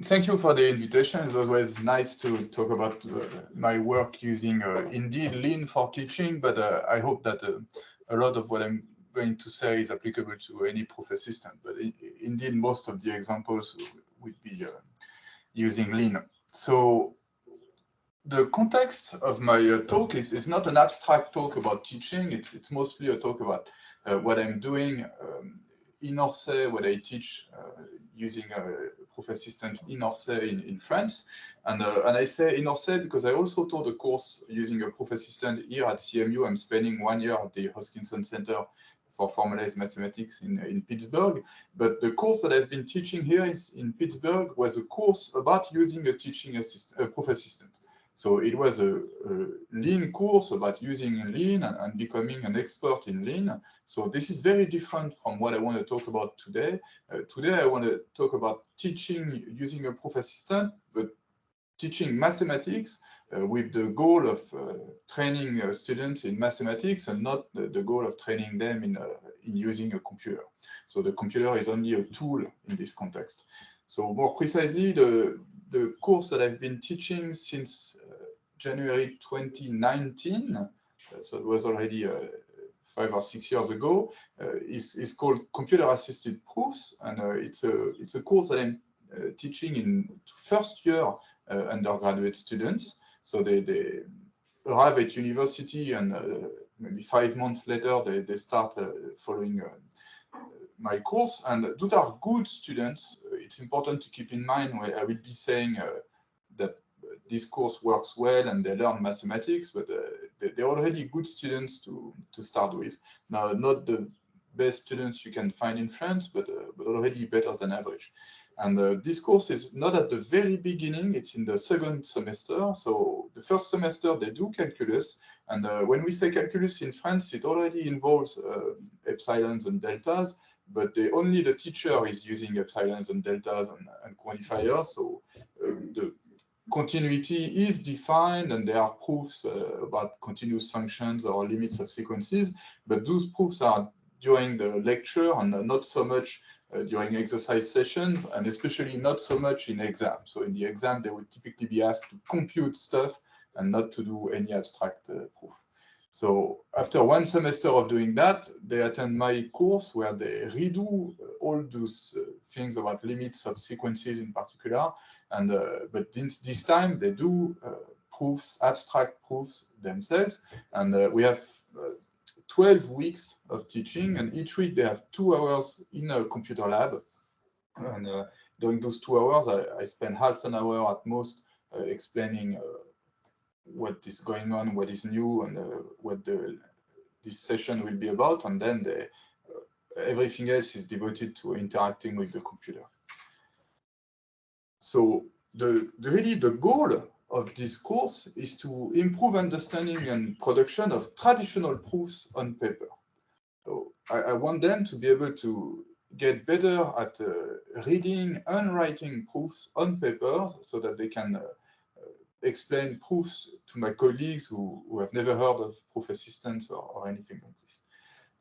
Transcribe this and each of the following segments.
Thank you for the invitation. It's always nice to talk about my work using indeed Lean for teaching, but I hope that a lot of what I'm going to say is applicable to any proof assistant. But indeed, most of the examples would be using Lean. So the context of my talk is not an abstract talk about teaching. It's mostly a talk about what I'm doing in Orsay, what I teach using a proof assistant in Orsay in France. And I say in Orsay because I also taught a course using a proof assistant here at CMU. I'm spending 1 year at the Hoskinson Center for Formalized Mathematics in Pittsburgh. But the course that I've been teaching here in Pittsburgh was a course about using a teaching assistant, a proof assistant. So it was a Lean course about using Lean and becoming an expert in Lean. So this is very different from what I want to talk about today. Today I want to talk about teaching using a proof assistant, but teaching mathematics with the goal of training students in mathematics and not the goal of training them in using a computer. So the computer is only a tool in this context. So more precisely, the course that I've been teaching since January 2019, so it was already 5 or 6 years ago, is called Computer Assisted Proofs, and it's a course that I'm teaching in first year undergraduate students. So they arrive at university and maybe 5 months later they start following my course, and those are good students. It's important to keep in mind where I will be saying that this course works well and they learn mathematics, but they're already good students to start with. Now, not the best students you can find in France, but already better than average. And this course is not at the very beginning, it's in the second semester. So the first semester they do calculus, and when we say calculus in France, it already involves epsilons and deltas, but only the teacher is using epsilons and deltas and quantifiers. So the continuity is defined and there are proofs about continuous functions or limits of sequences, but those proofs are during the lecture and not so much during exercise sessions, and especially not so much in exam. So in the exam, they would typically be asked to compute stuff and not to do any abstract proof. So after 1 semester of doing that, they attend my course where they redo all those things about limits of sequences in particular. And but this time they do proofs, abstract proofs themselves. And we have 12 weeks of teaching, and each week they have 2 hours in a computer lab. And during those 2 hours, I spend half an hour at most explaining what is going on, what is new, and what this session will be about. And then everything else is devoted to interacting with the computer. So really the goal of this course is to improve understanding and production of traditional proofs on paper. So I want them to be able to get better at reading and writing proofs on papers so that they can explain proofs to my colleagues who have never heard of proof assistants or anything like this.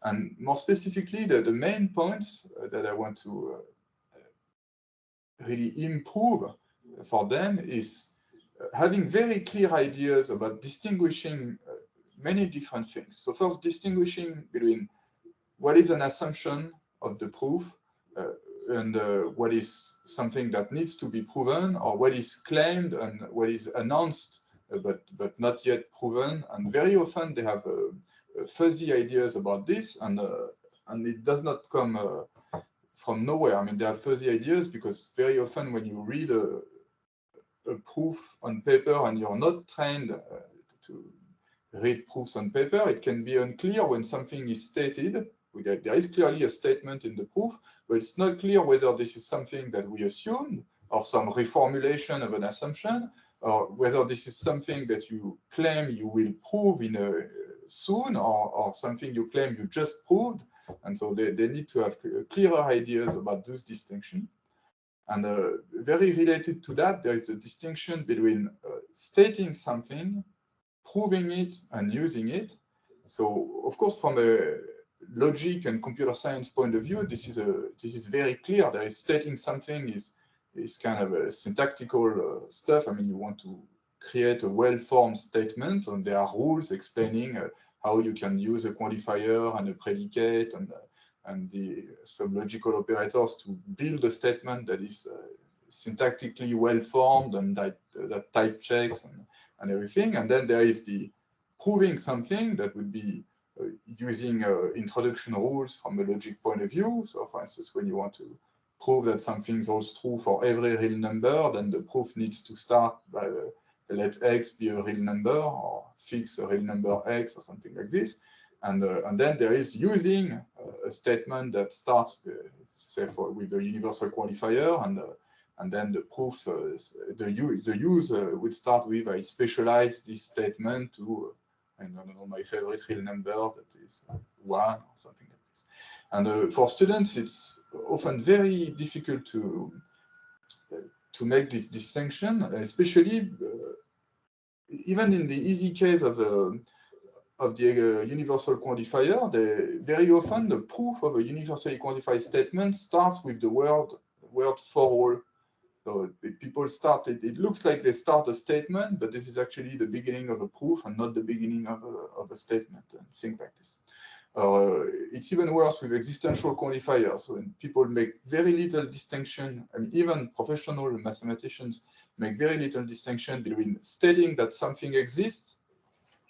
And more specifically, the main points that I want to really improve for them is having very clear ideas about distinguishing many different things. So first, distinguishing between what is an assumption of the proof and what is something that needs to be proven, or what is claimed and what is announced but not yet proven. And very often they have fuzzy ideas about this, and it does not come from nowhere. I mean, they have fuzzy ideas because very often when you read a proof on paper and you're not trained to read proofs on paper, it can be unclear when something is stated. There is clearly a statement in the proof, but it's not clear whether this is something that we assumed or some reformulation of an assumption, or whether this is something that you claim you will prove soon, or something you claim you just proved. And so they need to have clearer ideas about this distinction. And very related to that, there is a distinction between stating something, proving it, and using it. So, of course, from a logic and computer science point of view, this is very clear. There is stating something is is kind of a syntactical stuff. I mean, you want to create a well-formed statement, and there are rules explaining how you can use a quantifier and a predicate and some logical operators to build a statement that is syntactically well-formed and that type checks and everything. And then there is the proving something that would be using introduction rules from a logic point of view. So for instance, when you want to prove that something holds true for every real number, then the proof needs to start by let x be a real number, or fix a real number x, or something like this. And then there is using a statement that starts, say, with a universal quantifier, and then the proof, the use would start with, I specialize this statement to, I don't know, my favorite real number, that is 1, or something like this. And for students, it's often very difficult to make this distinction, especially even in the easy case of the universal quantifier. Very often the proof of a universally quantified statement starts with the word for all. So people start, it looks like they start a statement, but this is actually the beginning of a proof and not the beginning of a statement, and things like this. It's even worse with existential quantifiers. So when people make very little distinction, I mean, even professional mathematicians make very little distinction between stating that something exists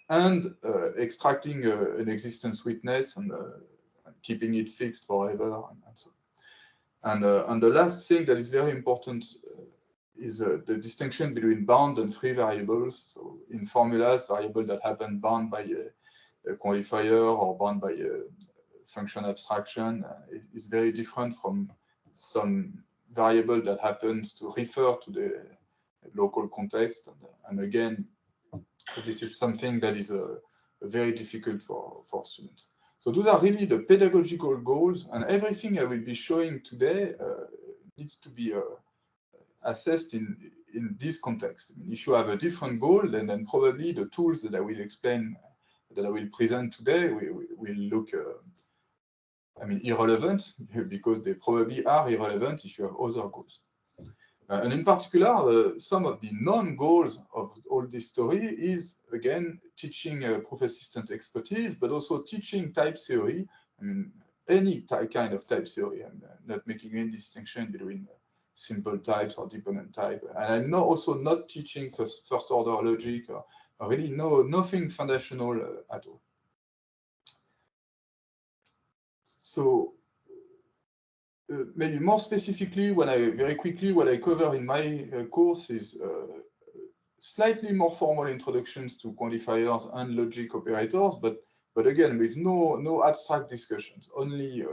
and extracting an existence witness and keeping it fixed forever, and so on. And the last thing that is very important is the distinction between bound and free variables. So in formulas, variables that happen bound by a quantifier or bound by a function abstraction is very different from some variable that happens to refer to the local context. And again, this is something that is very difficult for students. So those are really the pedagogical goals, and everything I will be showing today needs to be assessed in this context. I mean, if you have a different goal, then probably the tools that I will explain, that I will present today, will look, I mean, irrelevant, because they probably are irrelevant if you have other goals. And in particular, some of the non-goals of all this story is, again, teaching proof assistant expertise, but also teaching type theory. I mean, any kind of type theory. I'm not making any distinction between simple types or dependent type. And I'm also not teaching first order logic, or really nothing foundational at all. So maybe more specifically, very quickly, what I cover in my course is slightly more formal introductions to quantifiers and logic operators, but again, with no abstract discussions, only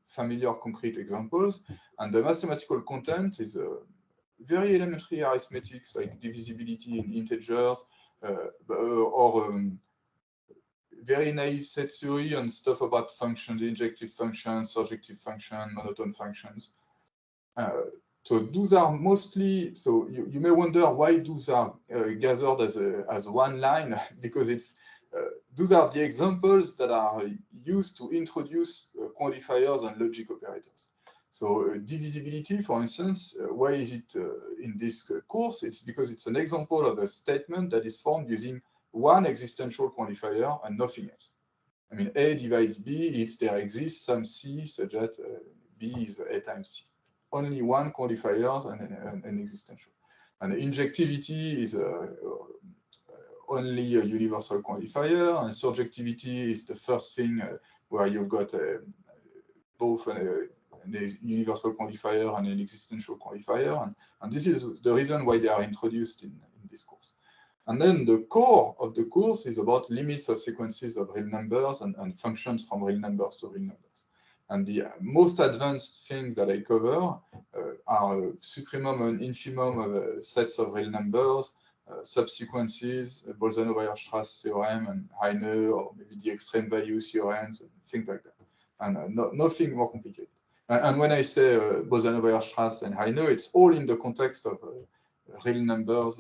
familiar concrete examples. And the mathematical content is very elementary arithmetics, like divisibility in integers, or very naive set theory and stuff about functions, injective functions, surjective functions, monotone functions. So those are mostly, so you may wonder why those are gathered as one line, because those are the examples that are used to introduce quantifiers and logic operators. So divisibility, for instance, why is it in this course? It's because it's an example of a statement that is formed using one existential quantifier and nothing else. I mean, A divides B if there exists some C such that B is A times C. Only one quantifier and an existential. And injectivity is only a universal quantifier, and surjectivity is the first thing where you've got both a universal quantifier and an existential quantifier. And this is the reason why they are introduced in this course. And then the core of the course is about limits of sequences of real numbers and functions from real numbers to real numbers. And the most advanced things that I cover are supremum and infimum of sets of real numbers, subsequences, Bolzano-Weierstrass theorem, and Heine, or maybe the extreme value theorems, and things like that. And nothing more complicated. And when I say Bolzano-Weierstrass and Heine, it's all in the context of real numbers,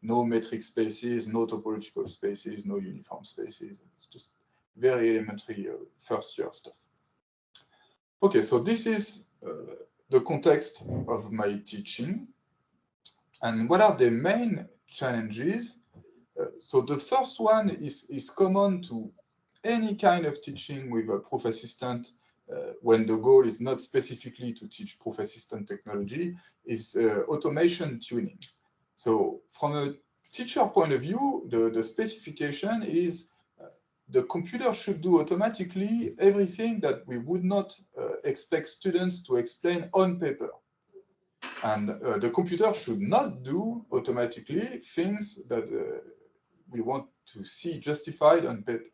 no metric spaces, no topological spaces, no uniform spaces. It's just very elementary first year stuff. Okay, so this is the context of my teaching. And what are the main challenges? So the first one is common to any kind of teaching with a proof assistant when the goal is not specifically to teach proof assistant technology, is automation tuning. So from a teacher point of view, the specification is the computer should do automatically everything that we would not expect students to explain on paper. And the computer should not do automatically things that we want to see justified on paper.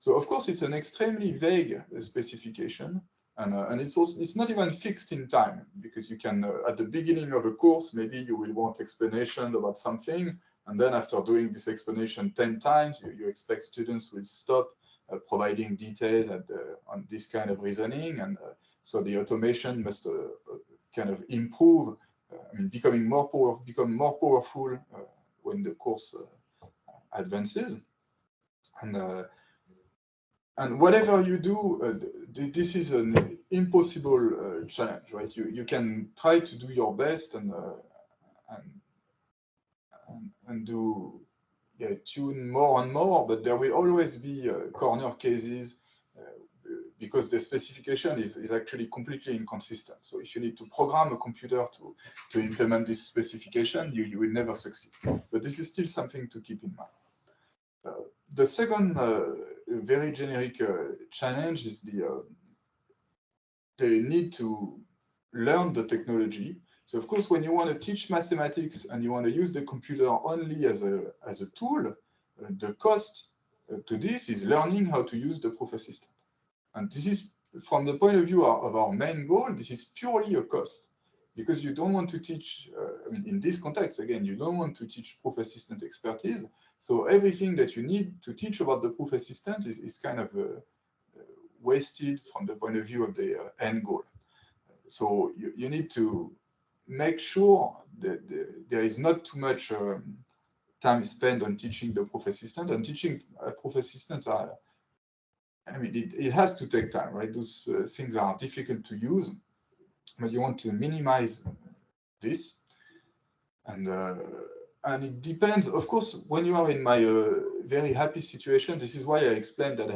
So of course, it's an extremely vague specification, and it's not even fixed in time, because you can, at the beginning of a course, maybe you will want explanation about something, and then after doing this explanation 10 times, you expect students will stop providing details on this kind of reasoning, and so the automation must kind of improve, become more powerful when the course advances. And whatever you do, this is an impossible challenge, right? You can try to do your best and do tune more and more, but there will always be corner cases because the specification is actually completely inconsistent. So if you need to program a computer to implement this specification, you will never succeed. But this is still something to keep in mind. The second very generic challenge is the need to learn the technology. So of course, when you want to teach mathematics and you want to use the computer only as a tool, the cost to this is learning how to use the proof assistant. And this is, from the point of view of our main goal, this is purely a cost, because you don't want to teach, in this context, again, you don't want to teach proof assistant expertise. So everything that you need to teach about the proof assistant is kind of wasted from the point of view of the end goal. So you need to make sure that there is not too much time spent on teaching the proof assistant, and teaching proof assistants are, it has to take time, right? Those things are difficult to use, but you want to minimize this. And it depends, of course, when you are in my very happy situation. This is why I explained that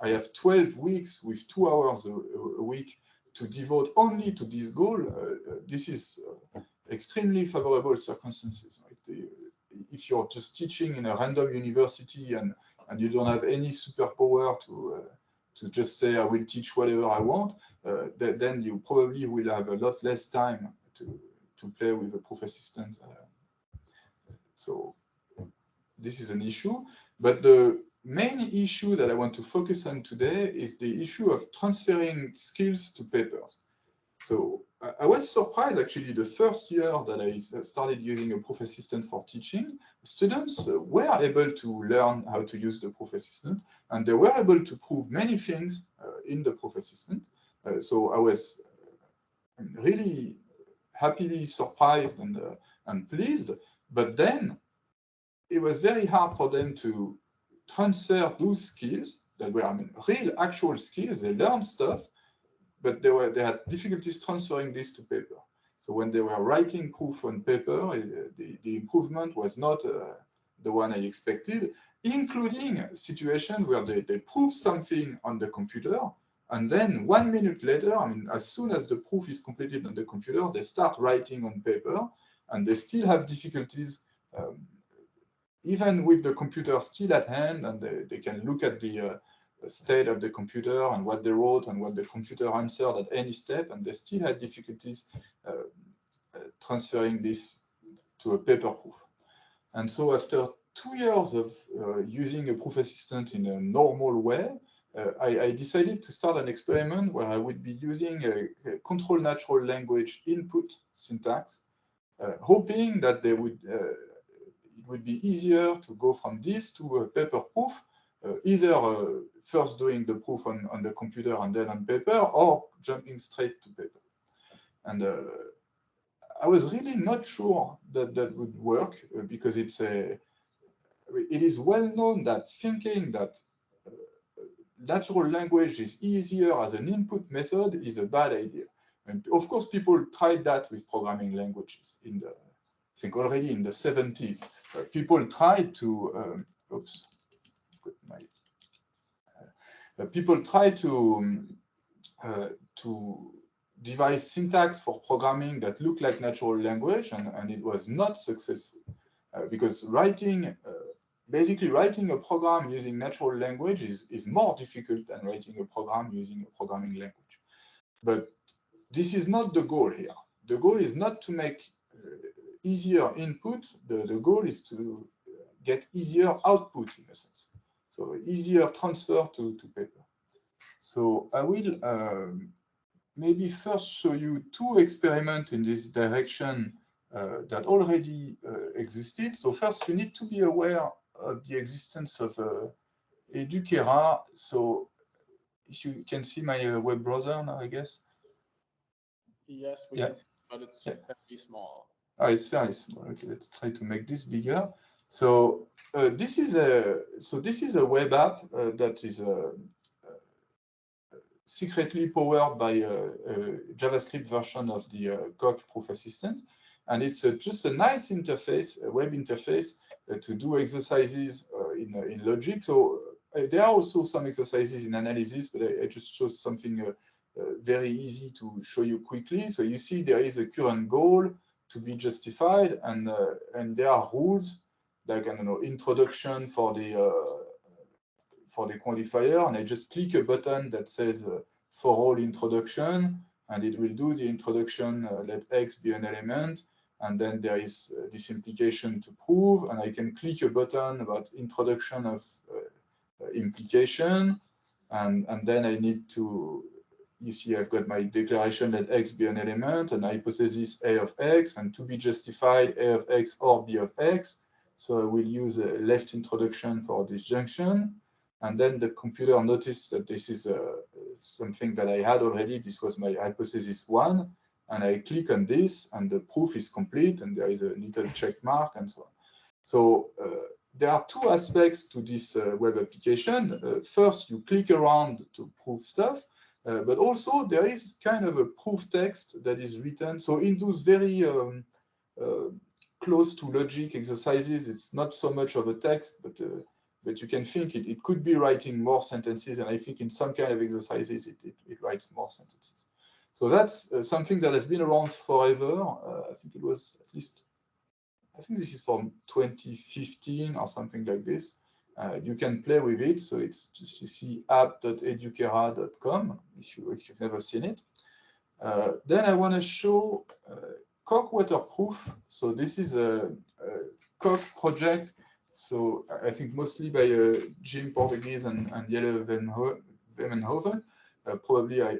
I have 12 weeks with 2 hours a week to devote only to this goal. This is extremely favorable circumstances, right? If you're just teaching in a random university and you don't have any superpower to just say, I will teach whatever I want, then you probably will have a lot less time to play with a proof assistant. So this is an issue. But the main issue that I want to focus on today is the issue of transferring skills to papers. So I was surprised, actually, the first year that I started using a proof assistant for teaching. Students were able to learn how to use the proof assistant, and they were able to prove many things in the proof assistant. So I was really happily surprised and pleased. But then it was very hard for them to transfer those skills that were, real actual skills. They learned stuff, but they had difficulties transferring this to paper. So when they were writing proof on paper, the improvement was not the one I expected, including situations where they prove something on the computer, and then 1 minute later, as soon as the proof is completed on the computer, they start writing on paper, and they still have difficulties, even with the computer still at hand, and they can look at the state of the computer and what they wrote and what the computer answered at any step, and they still had difficulties transferring this to a paper proof. And so after 2 years of using a proof assistant in a normal way, I decided to start an experiment where I would be using a controlled natural language input syntax, hoping that it would be easier to go from this to a paper proof, either first doing the proof on the computer and then on paper, or jumping straight to paper. And I was really not sure that that would work, because it is well known that thinking that natural language is easier as an input method is a bad idea. And of course, people tried that with programming languages in the, I think already in the 70s. People tried to, people tried to devise syntax for programming that looked like natural language, and it was not successful because basically writing a program using natural language is more difficult than writing a program using a programming language. But this is not the goal here. The goal is not to make easier input. The goal is to get easier output, in a sense. So easier transfer to paper. So I will maybe first show you two experiments in this direction that already existed. So first, you need to be aware of the existence of Eduquera. So if you can see my web browser now, I guess. Yes, we can see, but it's fairly small. Oh, it's fairly small. Okay, let's try to make this bigger. So this is a web app that is secretly powered by a JavaScript version of the Coq Proof Assistant. And it's just a nice interface, a web interface to do exercises in logic. So there are also some exercises in analysis, but I just chose something very easy to show you quickly. So you see there is a current goal to be justified, and there are rules like, I don't know, introduction for the quantifier, and I just click a button that says for all introduction, and it will do the introduction, let X be an element, and then there is this implication to prove, and I can click a button about introduction of implication, and then I need to, you see I've got my declaration let X be an element, and hypothesis A of X, and to be justified A of X or B of X. So I will use a left introduction for disjunction. And then the computer noticed that this is something that I had already. This was my hypothesis 1. And I click on this, and the proof is complete, and there is a little check mark, and so on. So there are two aspects to this web application. First, you click around to prove stuff, but also there is kind of a proof text that is written. So in those very close to logic exercises, it's not so much of a text, but you can think it could be writing more sentences, and I think in some kind of exercises it writes more sentences. So that's something that has been around forever. I think it was at least, I think this is from 2015 or something like this. You can play with it. So it's just, you see app.eduquera.com if you've never seen it. Then I want to show Coq Waterproof. So this is a Coq project. So I think mostly by Jim Portuguese and Jelle Wemenhoven. Probably I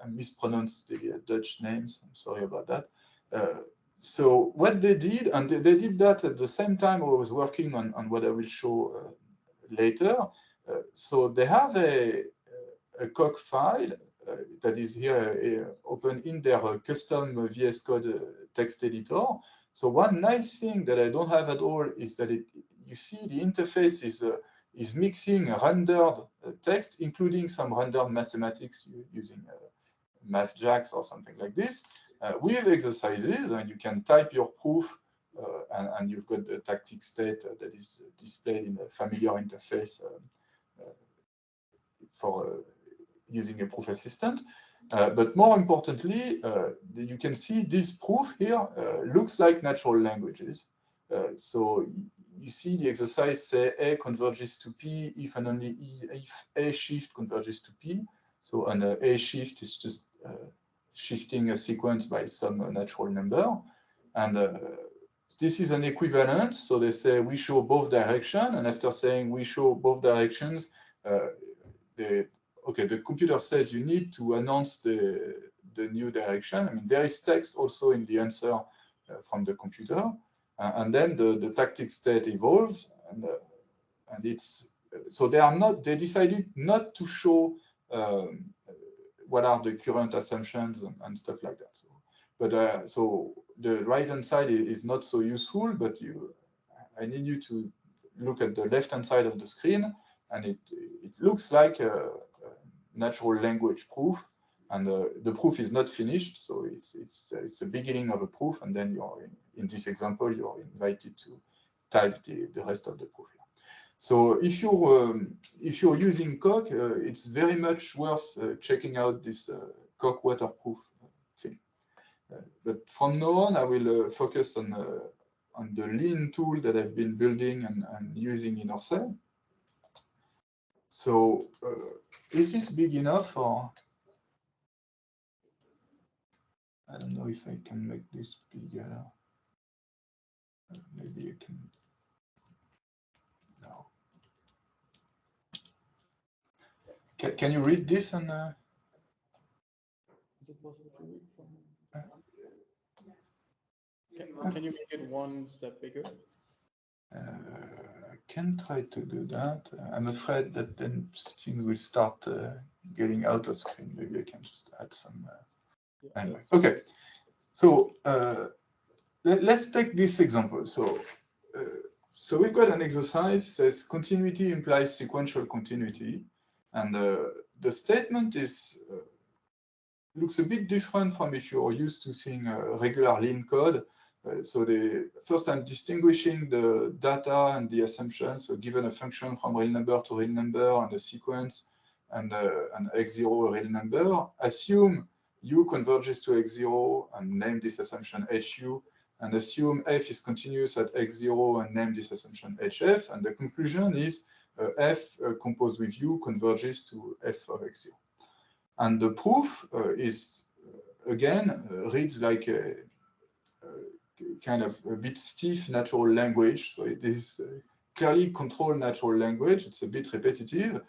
mispronounced the Dutch names. I'm sorry about that. So what they did, and they did that at the same time I was working on what I will show later. So they have a Coq file that is here open in their custom VS Code text editor. So one nice thing that I don't have at all is that you see the interface is mixing rendered text, including some rendered mathematics using MathJax or something like this, with exercises, and you can type your proof, and you've got the tactic state that is displayed in a familiar interface for using a proof assistant. But more importantly, you can see this proof here looks like natural languages. So you see the exercise say A converges to P if and only if A shift converges to P. So an A shift is just shifting a sequence by some natural number. And this is an equivalent. So they say we show both directions. And after saying we show both directions, the computer says you need to announce the new direction. I mean, there is text also in the answer from the computer. And then the tactic state evolves, and it's so they decided not to show what are the current assumptions and stuff like that. So the right hand side is not so useful, but I need you to look at the left hand side of the screen, and it looks like a natural language proof. and the proof is not finished, so it's the beginning of a proof, and then in this example you're invited to type the rest of the proof. So if you're using Coq, it's very much worth checking out this Coq waterproof thing. But from now on, I will focus on the Lean tool that I've been building and using in Orsay. So is this big enough, or I don't know if I can make this bigger. Maybe I can. No. Can you read this? And is it possible to read from? Can you make it one step bigger? I can try to do that. I'm afraid that then things will start getting out of screen. Maybe I can just add some. Anyway, okay. So let's take this example. So we've got an exercise that says continuity implies sequential continuity, and the statement is looks a bit different from if you're used to seeing regular Lean code. So first I'm distinguishing the data and the assumptions. So given a function from real number to real number and a sequence and x0 a real number, assume u converges to x0 and name this assumption hu, and assume f is continuous at x0 and name this assumption hf, and the conclusion is f composed with u converges to f of x0. And the proof is, again, reads like a kind of a bit stiff natural language. So it is clearly controlled natural language. It's a bit repetitive,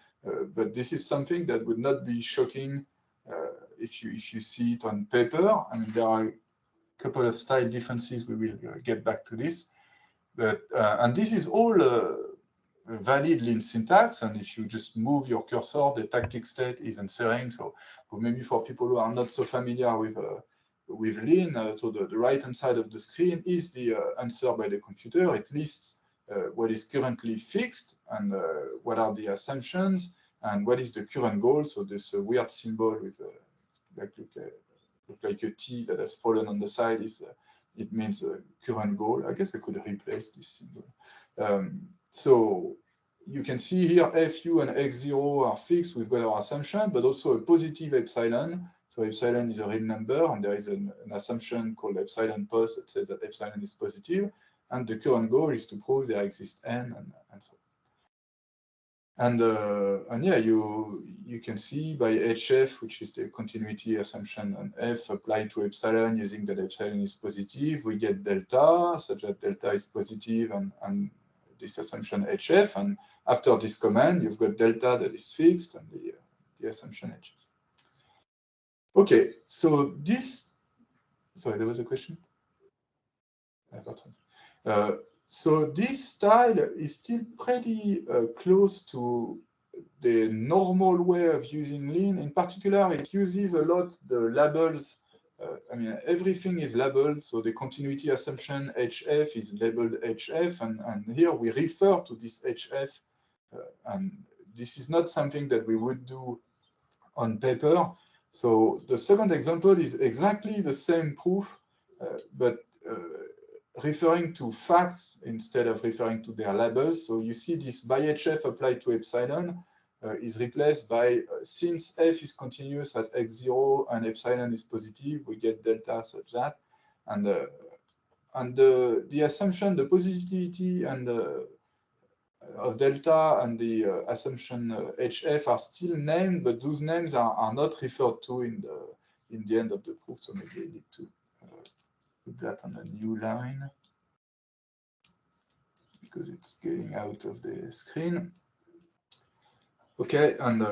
but this is something that would not be shocking if you see it on paper. I mean, there are a couple of style differences. We will get back to this. But, and this is all valid Lean syntax, and if you just move your cursor, the tactic state is answering. So maybe for people who are not so familiar with Lean, so the right-hand side of the screen is the answer by the computer. It lists what is currently fixed and what are the assumptions and what is the current goal. So this weird symbol with look like a T that has fallen on the side is it means current goal. I guess I could replace this symbol. So you can see here fu and x0 are fixed. We've got our assumption, but also a positive epsilon. So epsilon is a real number, and there is an assumption called epsilon pos that says that epsilon is positive. And the current goal is to prove there exists n and so on. And yeah, you can see by hf, which is the continuity assumption on f applied to epsilon using that epsilon is positive, we get delta, such that delta is positive and this assumption hf, and after this command, you've got delta that is fixed and the assumption hf. Okay, so this, sorry, there was a question? I got something. So this style is still pretty close to the normal way of using Lean. In particular, it uses a lot the labels. I mean, everything is labeled. So the continuity assumption HF is labeled HF, and here we refer to this HF. And this is not something that we would do on paper. So the second example is exactly the same proof, but referring to facts instead of referring to their labels. So you see this by HF applied to epsilon is replaced by since f is continuous at x0 and epsilon is positive, we get delta such that. And the assumption, the positivity and of delta and the assumption HF are still named, but those names are not referred to in the end of the proof. So maybe I need to put that on a new line because it's getting out of the screen. Okay, and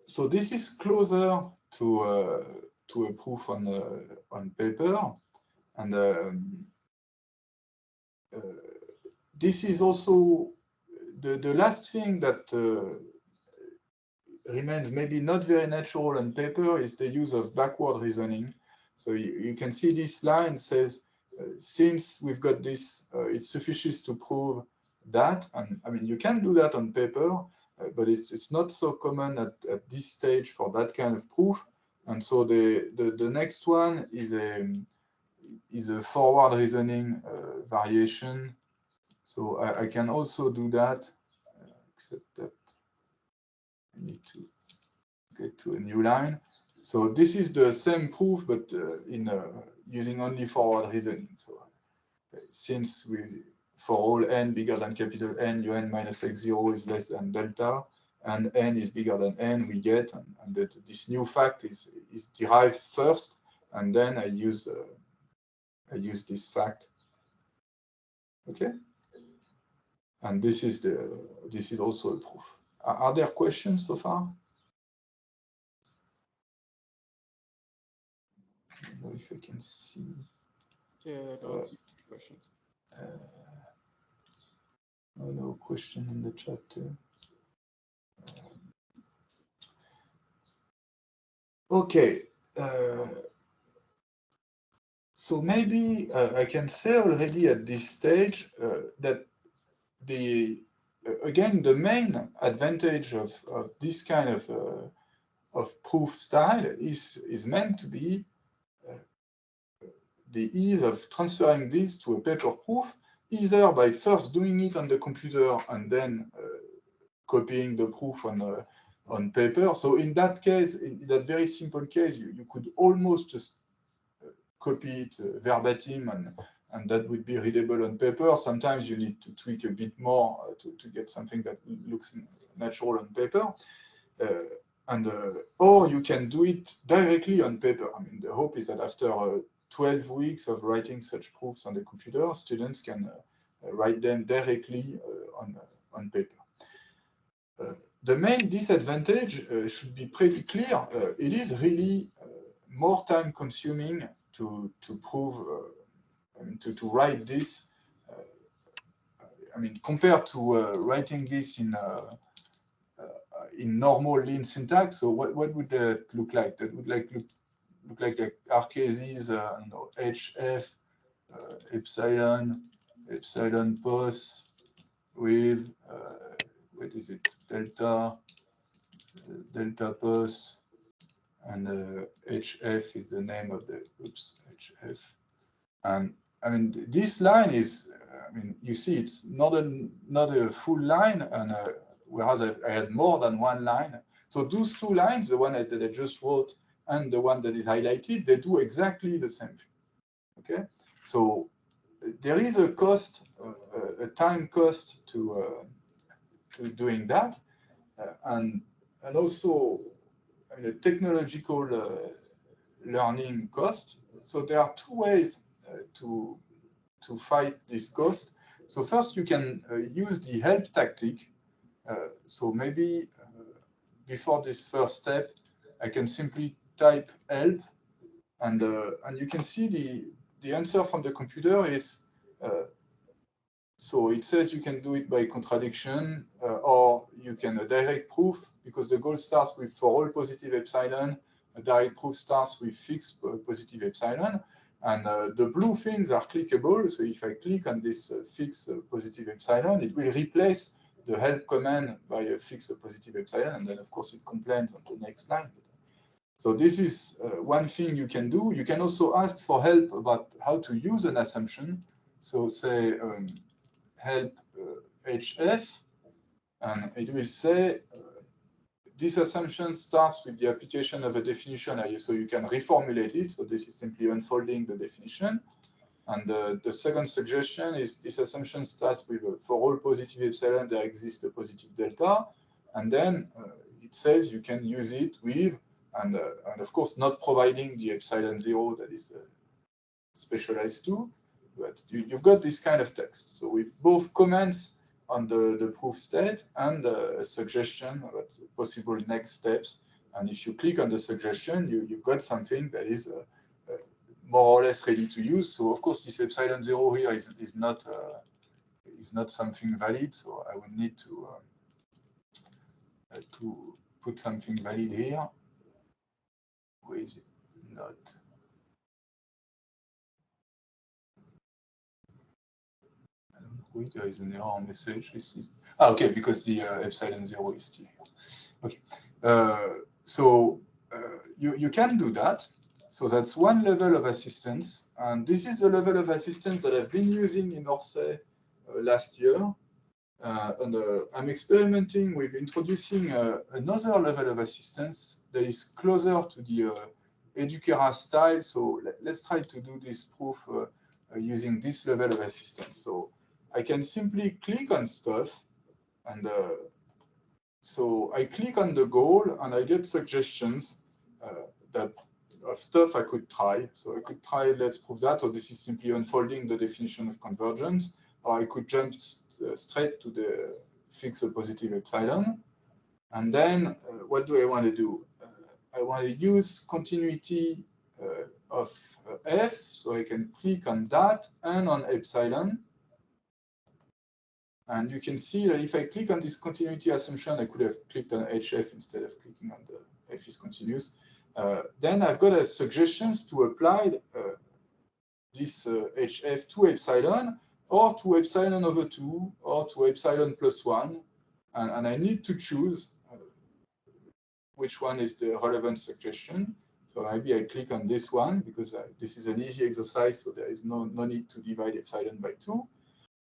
so this is closer to a proof on paper, and this is also the last thing that remains maybe not very natural on paper is the use of backward reasoning. So you can see this line says, since we've got this, it suffices to prove that. And I mean, you can do that on paper, but it's not so common at this stage for that kind of proof. And so the next one is a forward reasoning variation. So I can also do that, except that I need to get to a new line. So this is the same proof, but using only forward reasoning. So since for all n bigger than capital N, un minus x0 is less than delta, and n is bigger than n, we get, and this new fact is derived first, and then I use this fact. Okay, and this is also a proof. Are there questions so far? I don't know if I can see. Yeah, I don't see questions. No question in the chat. Okay. So maybe I can say already at this stage that again, the main advantage of this kind of proof style is meant to be the ease of transferring this to a paper proof, either by first doing it on the computer and then copying the proof on paper. So in that case, in that very simple case, you could almost just copy it verbatim, and that would be readable on paper. Sometimes you need to tweak a bit more to get something that looks natural on paper. Or you can do it directly on paper. I mean, the hope is that after 12 weeks of writing such proofs on the computer, students can write them directly on paper. The main disadvantage should be pretty clear. It is really more time consuming to prove, to write this. I mean, compared to writing this in normal lean syntax. So what would that look like? That would look like Arcases, HF, epsilon pos with what is it? Delta pos, and HF is the name of the HF. And I mean, this line is, I mean, you see, it's not a full line, and whereas I had more than one line. So those two lines, the one that I just wrote and the one that is highlighted, they do exactly the same thing. Okay, so there is a cost, a time cost to doing that, and also a technological learning cost. So there are two ways to fight this cost. So first, you can use the help tactic. So maybe before this first step, I can simply type help, and you can see the answer from the computer is, so it says you can do it by contradiction, or you can direct proof, because the goal starts with for all positive epsilon, a direct proof starts with fixed positive epsilon, and the blue things are clickable. So if I click on this fixed positive epsilon, it will replace the help command by a fixed positive epsilon, and then of course it complains on the next line. So this is one thing you can do. You can also ask for help about how to use an assumption. So say help HF, and it will say this assumption starts with the application of a definition, so you can reformulate it. So this is simply unfolding the definition. And the second suggestion is this assumption starts with for all positive epsilon, there exists a positive delta. And then it says you can use it with, and of course, not providing the epsilon 0 that is specialized to, but you've got this kind of text. So with both comments on the proof state and a suggestion about possible next steps. And if you click on the suggestion, you've got something that is more or less ready to use. So of course, this epsilon 0 here is not something valid. So I would need to put something valid here. Where is it? Not. Wait, there is an error message. Okay, because the epsilon 0 is still here. Okay, so you can do that. So that's one level of assistance. And this is the level of assistance that I've been using in Orsay last year. I'm experimenting with introducing another level of assistance that is closer to the Educera style. So let's try to do this proof using this level of assistance. So I can simply click on stuff, and so I click on the goal and I get suggestions that stuff I could try. So I could try, let's prove that, or this is simply unfolding the definition of convergence, or I could jump straight to the fix a positive epsilon. And then what do I want to do? I want to use continuity of f, so I can click on that and on epsilon. And you can see that if I click on this continuity assumption, I could have clicked on HF instead of clicking on the f is continuous. Then I've got suggestions to apply this HF to epsilon, or to epsilon over 2, or to epsilon plus 1. And I need to choose which one is the relevant suggestion. So maybe I click on this one, because this is an easy exercise, so there is no need to divide epsilon by 2.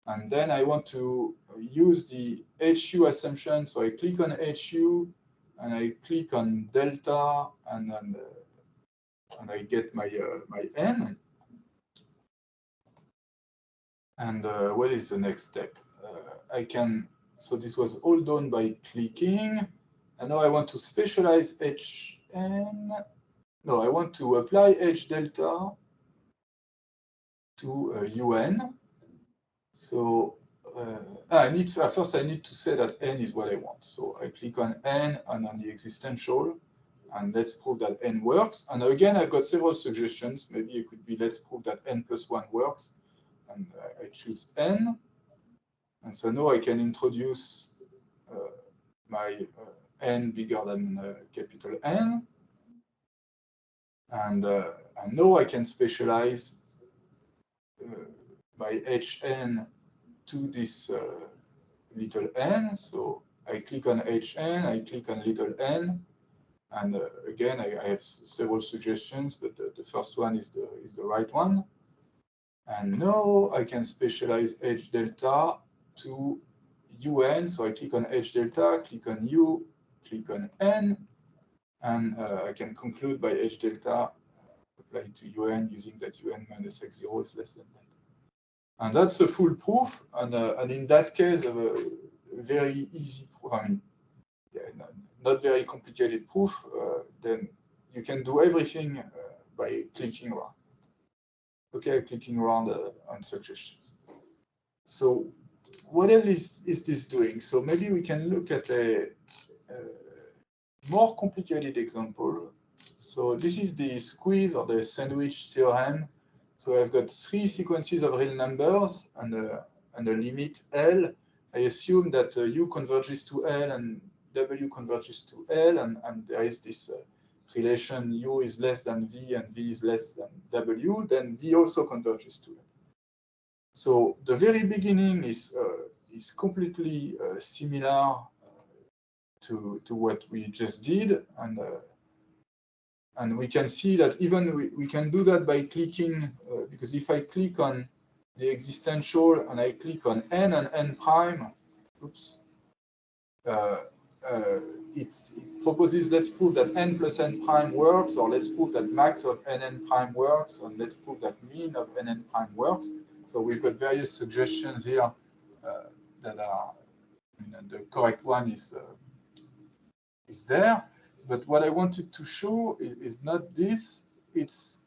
And then I want to use the HU assumption. So I click on HU, and I click on delta, and I get my my n. And what is the next step? I can. So this was all done by clicking, and now I want to specialize Hn. No, I want to apply H delta to UN. So first I need to say that n is what I want. So I click on n and on the existential, and let's prove that n works. And again, I've got several suggestions. Maybe it could be let's prove that n plus 1 works. And I choose n. And so now I can introduce my n bigger than capital N. And now I can specialize my Hn to this little n. So I click on Hn, I click on little n, and again I have several suggestions, but the first one is the right one. And now I can specialize H delta to UN. So I click on H delta, click on U, click on N, and I can conclude by H delta applied to UN using that UN minus x0 is less than that. And that's a full proof. And in that case, a very easy proof, I mean, yeah, not very complicated proof, then you can do everything by clicking around. Okay, clicking around on suggestions. So what else is this doing? So maybe we can look at a more complicated example. So this is the squeeze or the sandwich theorem. So I've got 3 sequences of real numbers and a limit L. I assume that U converges to L and W converges to L, and there is this relation U is less than V and V is less than W, then V also converges to L. So the very beginning is completely similar to what we just did, and we can see that even we can do that by clicking, because if I click on the existential and I click on n and n prime, oops, it proposes let's prove that n plus n prime works, or let's prove that max of nn prime works, and let's prove that mean of nn prime works. So we've got various suggestions here that are, the correct one is there. But what I wanted to show is not this. It's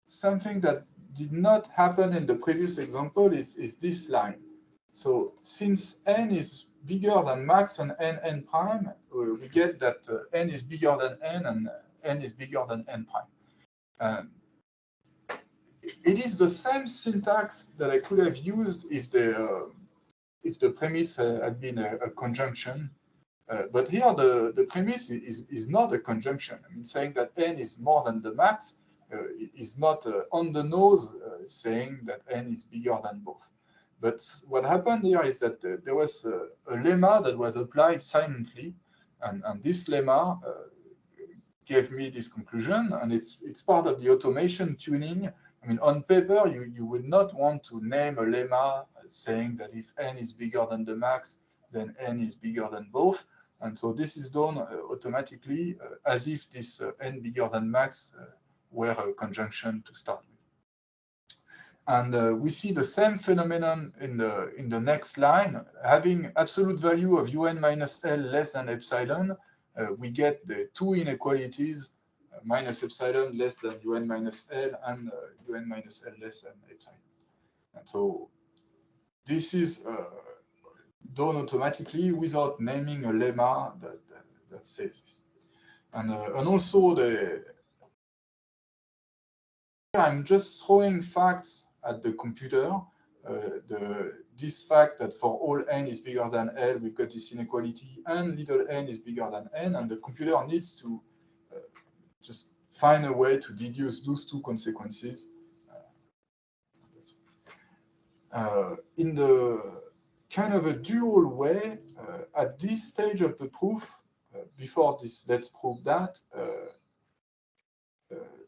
something that did not happen in the previous example is this line. So since n is bigger than max and n prime, we get that n is bigger than n and n is bigger than n prime. It is the same syntax that I could have used if the premise had been a conjunction. But here the premise is not a conjunction. I mean, saying that n is more than the max is not on the nose saying that n is bigger than both. But what happened here is that there was a lemma that was applied silently, and this lemma gave me this conclusion, and it's part of the automation tuning. I mean, on paper, you would not want to name a lemma saying that if n is bigger than the max, then n is bigger than both. And so this is done automatically as if this n bigger than max were a conjunction to start with. And we see the same phenomenon in the next line. Having absolute value of un minus L less than epsilon, we get the two inequalities, minus epsilon less than un minus L and un minus L less than epsilon. And so this is done automatically without naming a lemma that says this. And also I'm just throwing facts at the computer. This fact that for all n is bigger than L, we've got this inequality, and little n is bigger than n, and the computer needs to just find a way to deduce those two consequences. In the kind of a dual way, at this stage of the proof, before this, let's prove that.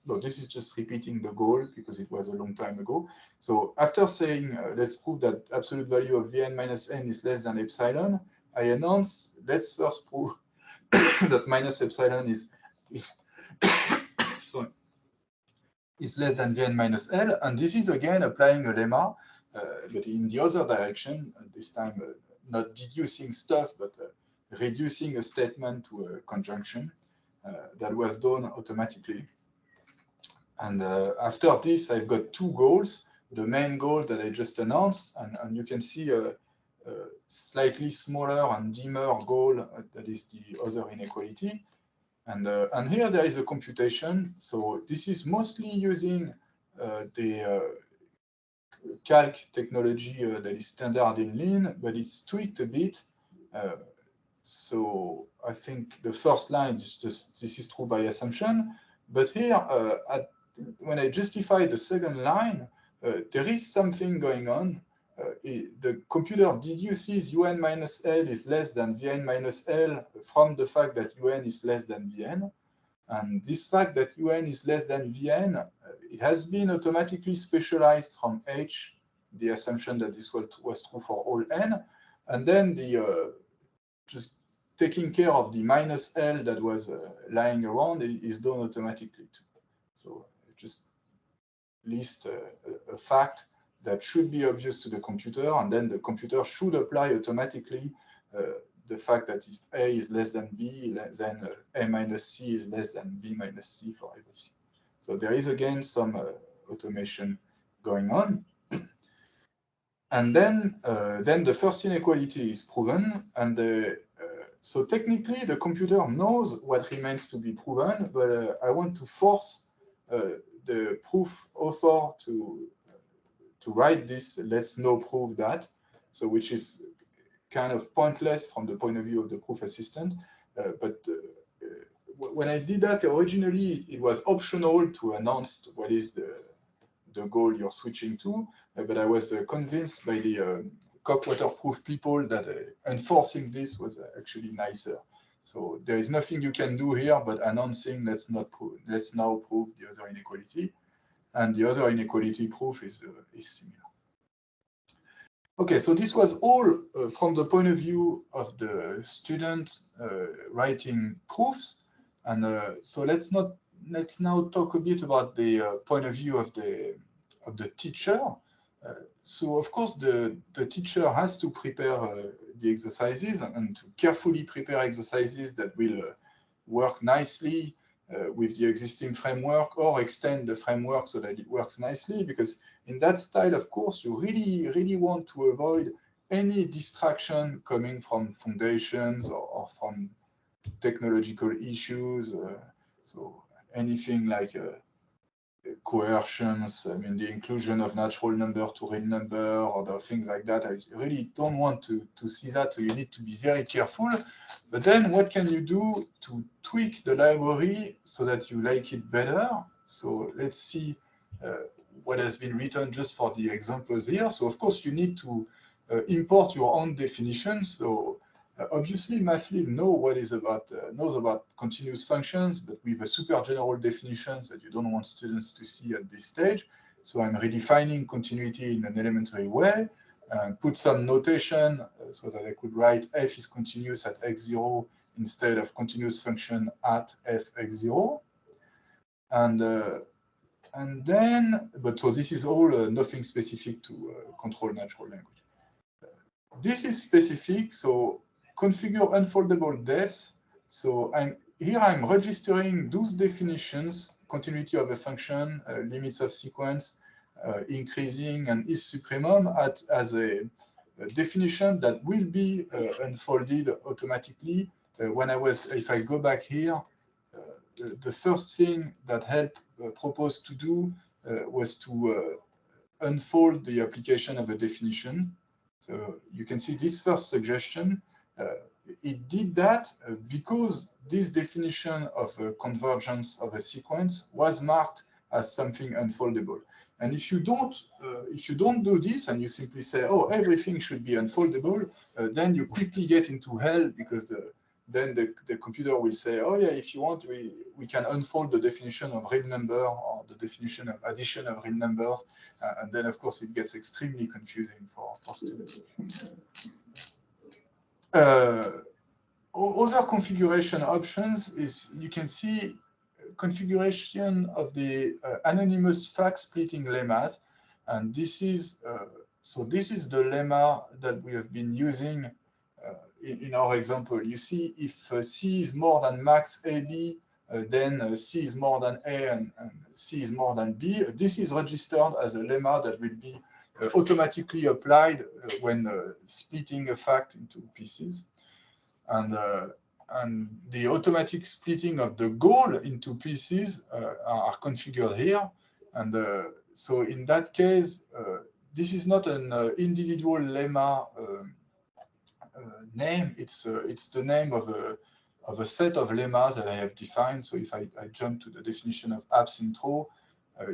No, this is just repeating the goal because it was a long time ago. So after saying, let's prove that absolute value of Vn minus n is less than epsilon, I announce, let's first prove that minus epsilon is sorry, is less than Vn minus L. And this is again applying a lemma, but in the other direction, this time not deducing stuff, but reducing a statement to a conjunction that was done automatically. And after this, I've got two goals. The main goal that I just announced, and you can see a slightly smaller and dimmer goal that is the other inequality. And here there is a computation. So this is mostly using the calc technology that is standard in Lean, but it's tweaked a bit. So I think the first line is just, this is true by assumption. But here, when I justify the second line, there is something going on. The computer deduces un minus L is less than Vn minus L from the fact that un is less than Vn. And this fact that un is less than Vn, it has been automatically specialized from H, the assumption that this was true for all n. And then the just taking care of the minus L that was lying around is done automatically too. So just list a fact that should be obvious to the computer, and then the computer should apply automatically the fact that if A is less than B, then A minus C is less than B minus C for everything. So there is again some automation going on. And then the first inequality is proven, and so technically the computer knows what remains to be proven, but I want to force the proof author to write this let's no prove that, so which is kind of pointless from the point of view of the proof assistant. But when I did that originally, it was optional to announce what is the goal you're switching to, but I was convinced by the waterproof people that enforcing this was actually nicer. So there is nothing you can do here but announcing let's now prove the other inequality, and the other inequality proof is similar. Okay, so this was all from the point of view of the student writing proofs, and so let's now talk a bit about the point of view of the teacher. So of course the teacher has to prepare the exercises and to carefully prepare exercises that will work nicely with the existing framework or extend the framework so that it works nicely, because in that style of course you really want to avoid any distraction coming from foundations or from technological issues. So anything like coercions, I mean the inclusion of natural number to real number or the things like that, I really don't want to see that, so you need to be very careful. But then what can you do to tweak the library so that you like it better? So let's see what has been written just for the examples here. So of course you need to import your own definitions. So Obviously, Mathlib knows about continuous functions, but with a super general definitions that you don't want students to see at this stage. So I'm redefining continuity in an elementary way, put some notation so that I could write f is continuous at x0 instead of continuous function at f x0. And then, so this is all nothing specific to control natural language. This is specific, so configure unfoldable defs. So I'm registering those definitions, continuity of a function, limits of sequence, increasing and is supremum as a definition that will be unfolded automatically. If I go back here, the first thing that help proposed to do was to unfold the application of a definition. So you can see this first suggestion, it did that because this definition of a convergence of a sequence was marked as something unfoldable. And if you don't do this and you simply say, oh, everything should be unfoldable, then you quickly get into hell because then the computer will say, oh yeah, if you want, we can unfold the definition of real number or the definition of addition of real numbers. And then, of course, it gets extremely confusing for students. Other configuration options is you can see configuration of the anonymous fact splitting lemmas. And this is the lemma that we have been using in our example. You see, if C is more than max AB, then C is more than A and C is more than B. This is registered as a lemma that will be automatically applied when splitting a fact into pieces. And the automatic splitting of the goal into pieces are configured here. And so in that case, this is not an individual lemma name. It's the name of a set of lemmas that I have defined. So if I jump to the definition of apps intro,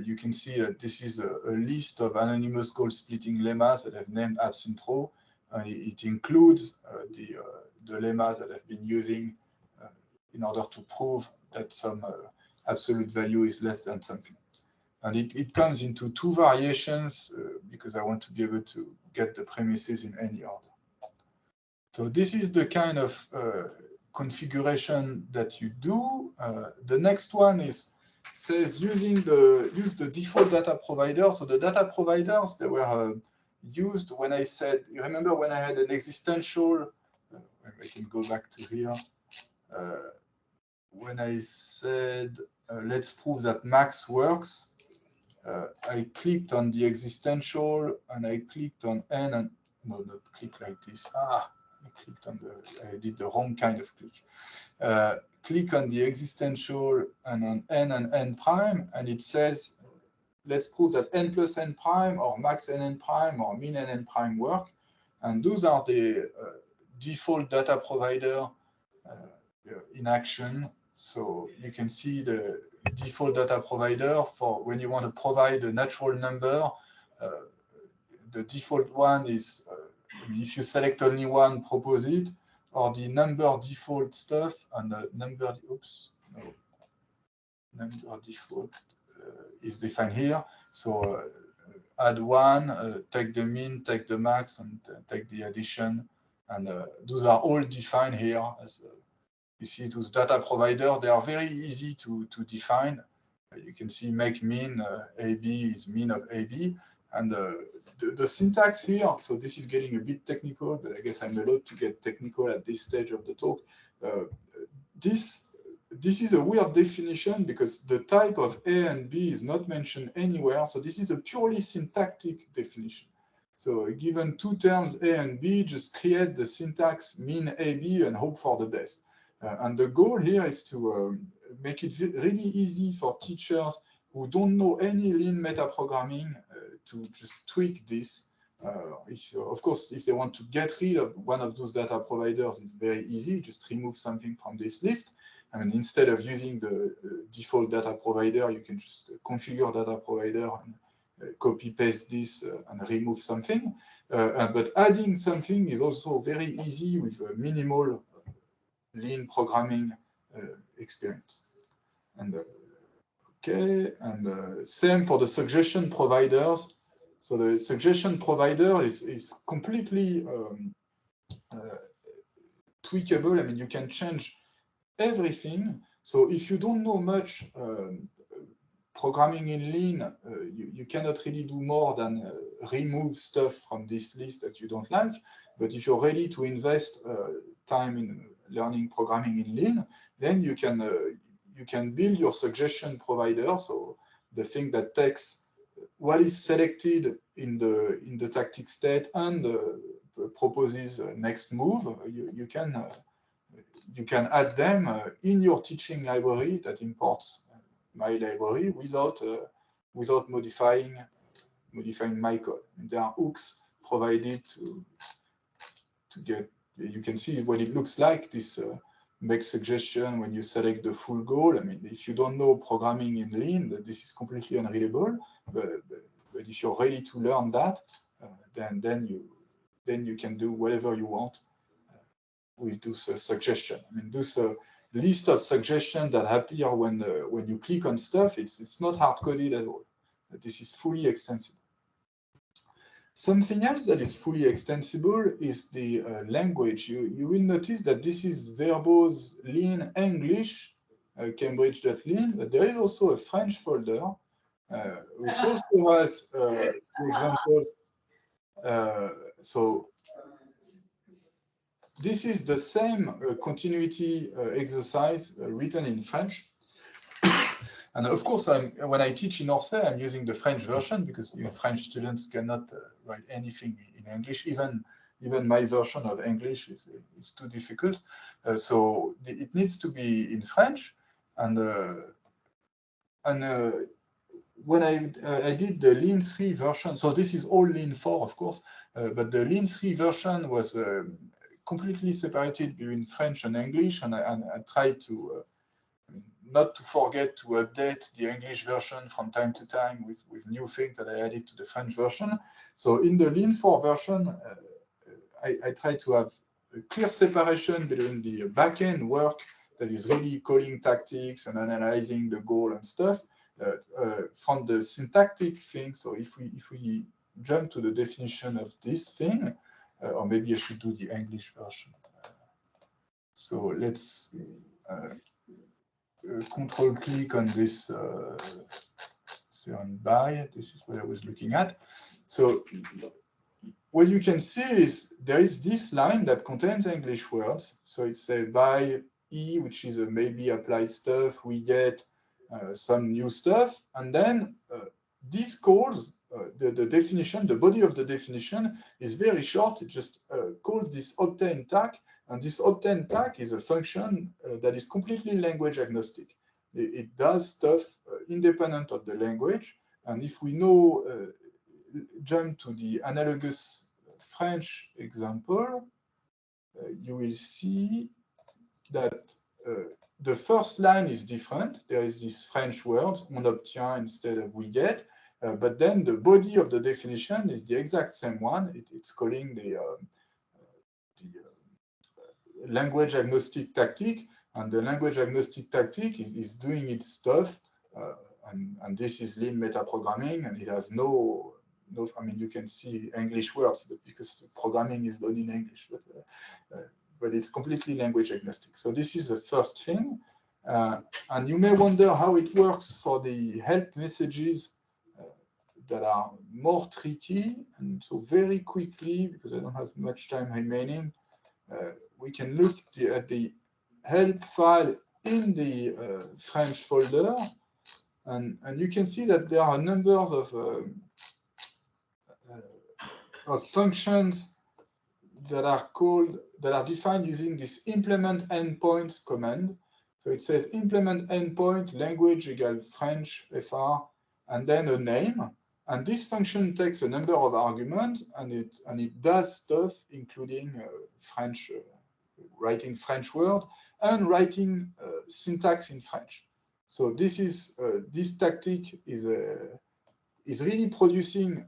you can see that this is a list of anonymous goal splitting lemmas that I've named apps intro. It includes the lemmas that I've been using in order to prove that some absolute value is less than something. And it comes into two variations because I want to be able to get the premises in any order. So this is the kind of configuration that you do. The next one says use the default data provider. So the data providers, they were used when I said, you remember when I had an existential, I can go back to here. When I said, let's prove that max works, I clicked on the existential and I clicked on n and, no, not click like this. I did the wrong kind of click. Click on the existential and on n and n prime, and it says, let's prove that n plus n prime or max n prime or min n prime work. And those are the default data provider in action. So you can see the default data provider for when you want to provide a natural number. The default one is, if you select only one, propose it, or the number default stuff, and the number, number default is defined here. So add one, take the min, take the max, and take the addition. And those are all defined here. As you see, those data providers, they are very easy to define. You can see make min, AB is min of AB. And the syntax here, so this is getting a bit technical, but I guess I'm allowed to get technical at this stage of the talk. This is a weird definition because the type of A and B is not mentioned anywhere. So this is a purely syntactic definition. So given two terms A and B, just create the syntax min AB and hope for the best. And the goal here is to make it really easy for teachers who don't know any lean metaprogramming to just tweak this. Of course, if they want to get rid of one of those data providers, it's very easy. Just remove something from this list. I mean, instead of using the default data provider, you can just configure data provider copy paste this and remove something. But adding something is also very easy with a minimal lean programming experience. And okay, and same for the suggestion providers. So the suggestion provider is completely tweakable. I mean, you can change everything. So if you don't know much programming in Lean, you cannot really do more than remove stuff from this list that you don't like. But if you're ready to invest time in learning programming in Lean, then you can build your suggestion provider. So the thing that takes what is selected in the tactic state and proposes next move. You can add them in your teaching library that imports my library without modifying my code. And there are hooks provided to get. You can see what it looks like. This make suggestion when you select the full goal. I mean, if you don't know programming in Lean, this is completely unreadable. But if you're ready to learn that, then you can do whatever you want with those suggestions. I mean, those list of suggestions that appear when you click on stuff, it's not hard-coded at all. This is fully extensible. Something else that is fully extensible is the language. You will notice that this is verbose Lean English, cambridge.lean, but there is also a French folder, which also has two examples. So this is the same continuity exercise written in French. And of course, when I teach in Orsay, I'm using the French version because French students cannot write anything in English. Even my version of English is too difficult. So it needs to be in French. And when I did the Lean 3 version, so this is all Lean 4, of course, but the Lean 3 version was completely separated between French and English, and I tried to not to forget to update the English version from time to time with new things that I added to the French version. So in the Lean 4 version, I try to have a clear separation between the backend work that is really coding tactics and analyzing the goal and stuff from the syntactic thing. So if we jump to the definition of this thing, or maybe I should do the English version. So let's control click on this, say on by, this is what I was looking at. So what you can see is there is this line that contains English words. So it's a by E, which is a maybe apply stuff, we get some new stuff, and then this calls the definition, the body of the definition is very short. It just calls this obtain tag, and this obtain tag is a function that is completely language agnostic. It does stuff independent of the language, and if we know, jump to the analogous French example, you will see that the first line is different. There is this French word, on obtient instead of we get, but then the body of the definition is the exact same one. It's calling the language agnostic tactic, and the language agnostic tactic is doing its stuff, and this is Lean metaprogramming, and it has no, I mean, you can see English words, but because the programming is done in English, but it's completely language agnostic. So this is the first thing. And you may wonder how it works for the help messages that are more tricky. And so very quickly, because I don't have much time remaining, we can look at the help file in the French folder. And you can see that there are numbers of functions that are defined using this implement endpoint command. So it says implement endpoint language equal French FR, and then a name. And this function takes a number of arguments, and it does stuff, including French, writing French word and writing syntax in French. So this is this tactic is is really producing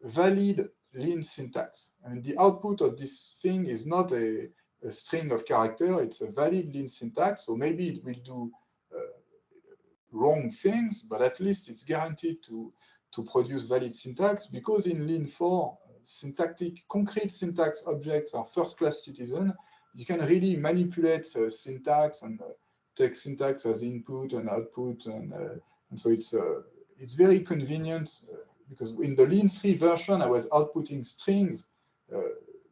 valid Lean syntax. I mean, the output of this thing is not a string of character, it's a valid Lean syntax. So maybe it will do wrong things, but at least it's guaranteed to produce valid syntax, because in Lean 4, syntactic, concrete syntax objects are first-class citizens. You can really manipulate syntax and take syntax as input and output, and so it's very convenient, because in the Lean 3 version, I was outputting strings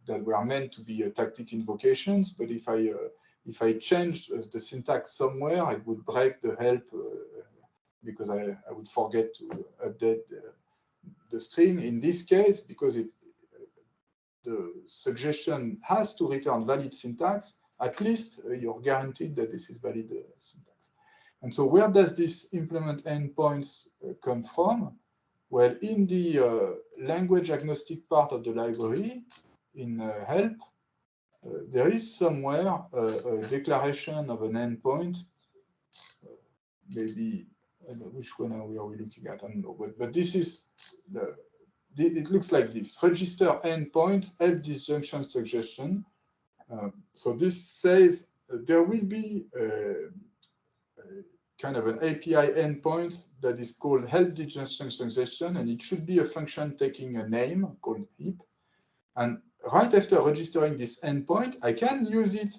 that were meant to be tactic invocations, but if I changed the syntax somewhere, I would break the help because I would forget to update the string. In this case, because the suggestion has to return valid syntax, at least you're guaranteed that this is valid syntax. And so where does this implement endpoints come from? Well, in the language agnostic part of the library, in help, there is somewhere a declaration of an endpoint. Maybe, I don't know which one are we looking at? I don't know, but this is it looks like this: register endpoint help disjunction suggestion. So this says there will be kind of an API endpoint that is called help disjunction suggestion, and it should be a function taking a name called heap. And right after registering this endpoint, I can use it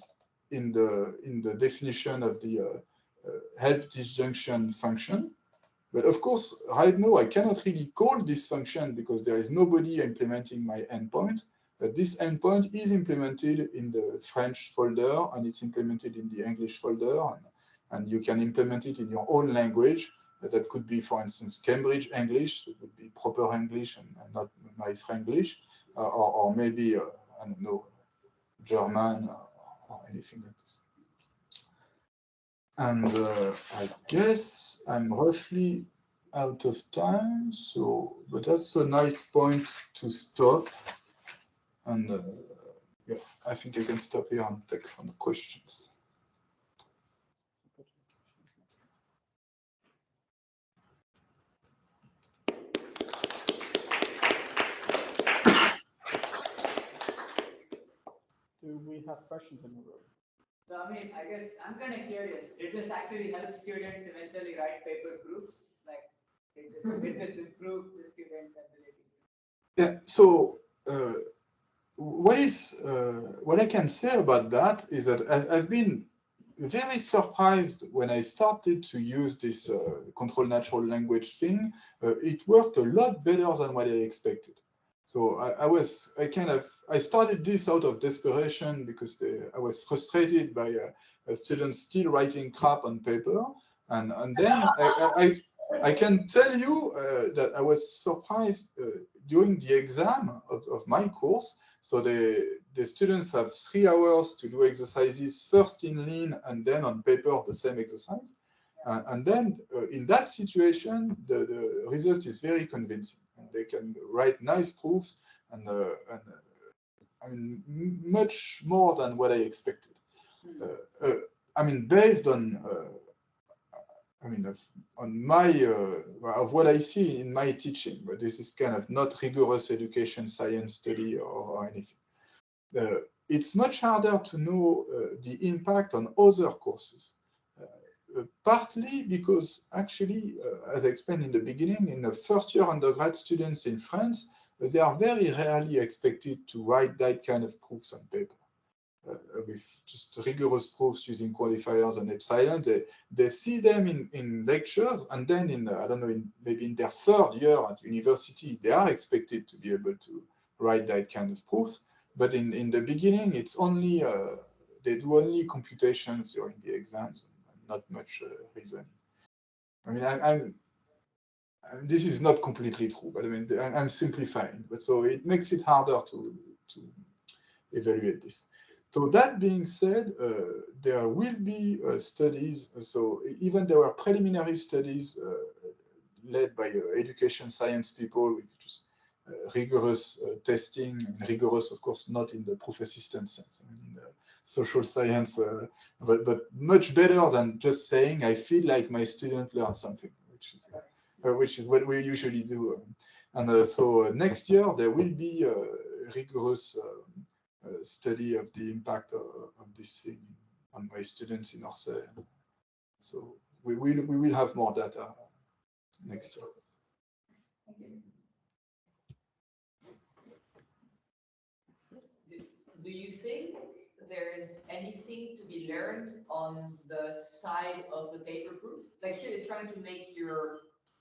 in the definition of the help disjunction function. But of course, right now, I cannot really call this function because there is nobody implementing my endpoint. But this endpoint is implemented in the French folder, and it's implemented in the English folder. And you can implement it in your own language. That could be, for instance, Cambridge English. It would be proper English and not my Franglish. Or maybe, I don't know, German or anything like this. And I guess I'm roughly out of time, but that's a nice point to stop. And yeah, I think I can stop here and take some questions. Do we have questions in the room? So, I mean, I guess I'm kind of curious. Did this actually help students eventually write paper proofs? Like, did this improve the students' ability? Yeah. So, what I can say about that is that I've been very surprised when I started to use this control natural language thing. It worked a lot better than what I expected. So I started this out of desperation because I was frustrated by students still writing crap on paper, and then I can tell you that I was surprised during the exam of my course. So the students have 3 hours to do exercises, first in Lean and then on paper the same exercise. And then in that situation, the result is very convincing. And they can write nice proofs and I mean, much more than what I expected. I mean, based on on my of what I see in my teaching, but this is kind of not rigorous education science study or anything. It's much harder to know the impact on other courses. Partly because actually, as I explained in the beginning, in the first-year undergrad students in France, they are very rarely expected to write that kind of proofs on paper. With just rigorous proofs using qualifiers and epsilon, they see them in lectures, and then in, I don't know, maybe in their 3rd year at university, they are expected to be able to write that kind of proofs. But in the beginning, it's only, they do only computations during the exams, not much reasoning. I mean, this is not completely true, but I mean, I'm simplifying. But so it makes it harder to evaluate this. So that being said, there will be studies. So even there were preliminary studies led by education science people with just rigorous testing, and rigorous, of course, not in the proof assistant sense, I mean, in the social science, but much better than just saying, I feel like my student learned something, which is which is what we usually do. And so next year there will be a rigorous study of the impact of this thing on my students in Orsay. So we will have more data next year. Do you think there's anything to be learned on the side of the paper proofs? Like here, you're trying to make your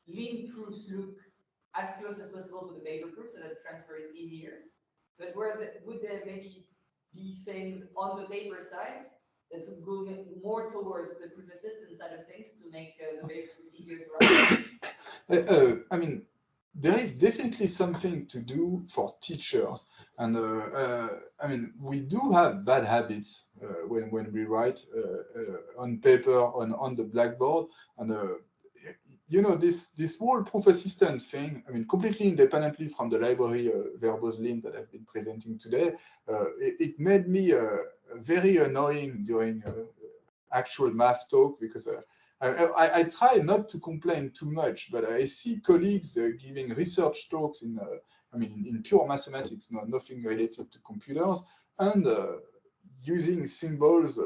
lean proofs look as close as possible to the paper proof so that the transfer is easier. But would there maybe be things on the paper side that would go more towards the proof assistant side of things to make the paper proofs easier to write? I mean, there is definitely something to do for teachers. And I mean, we do have bad habits when we write on paper, on the blackboard. And you know, this whole proof assistant thing, I mean, completely independently from the library verbose link that I've been presenting today, it made me very annoying during actual math talk, because I try not to complain too much, but I see colleagues giving research talks in, I mean, in pure mathematics, nothing related to computers, and using symbols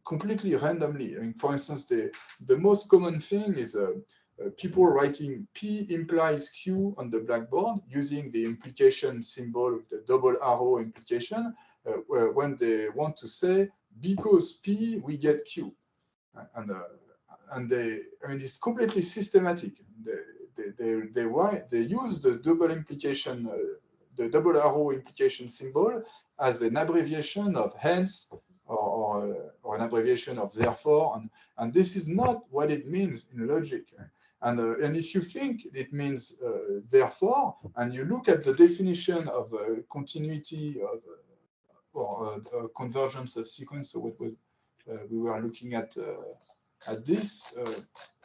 completely randomly. I mean, for instance, the most common thing is people writing P implies Q on the blackboard using the implication symbol, the double arrow implication, when they want to say, because P, we get Q. And I mean, it's completely systematic. They use the double implication, the double arrow implication symbol as an abbreviation of hence, or an abbreviation of therefore, and this is not what it means in logic. And if you think it means therefore, and you look at the definition of continuity of or convergence of sequence, so what we were looking at this,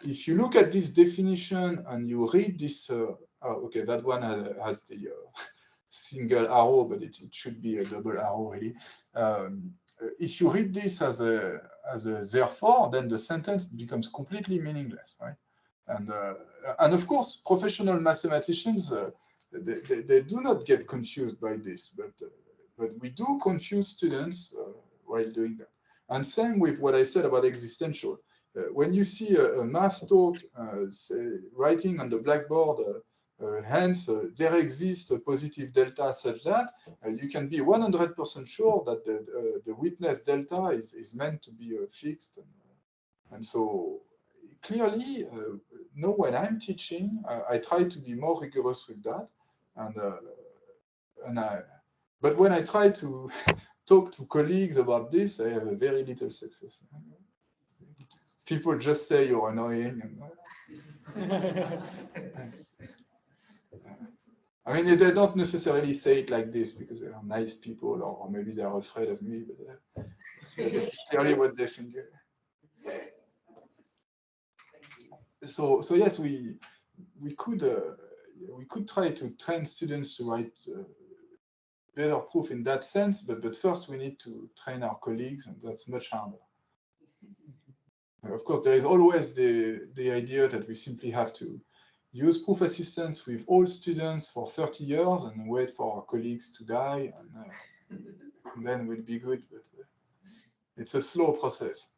if you look at this definition and you read this, okay, that one has the single arrow, but it should be a double arrow really. If you read this as a therefore, then the sentence becomes completely meaningless, right? And of course, professional mathematicians, they do not get confused by this, but we do confuse students while doing that. And same with what I said about existential. When you see a math talk writing on the blackboard, hence there exists a positive delta such that you can be 100% sure that the witness delta is meant to be fixed. And so clearly, no, when I'm teaching, I try to be more rigorous with that. But when I try to talk to colleagues about this, I have a very little success. People just say you're annoying. I mean, they don't necessarily say it like this because they are nice people, or maybe they are afraid of me, but this is clearly what they think. So yes, we could try to train students to write better proof in that sense, but first we need to train our colleagues, and that's much harder. Of course, there is always the idea that we simply have to use proof assistance with all students for 30 years and wait for our colleagues to die, and then we'll be good, but it's a slow process.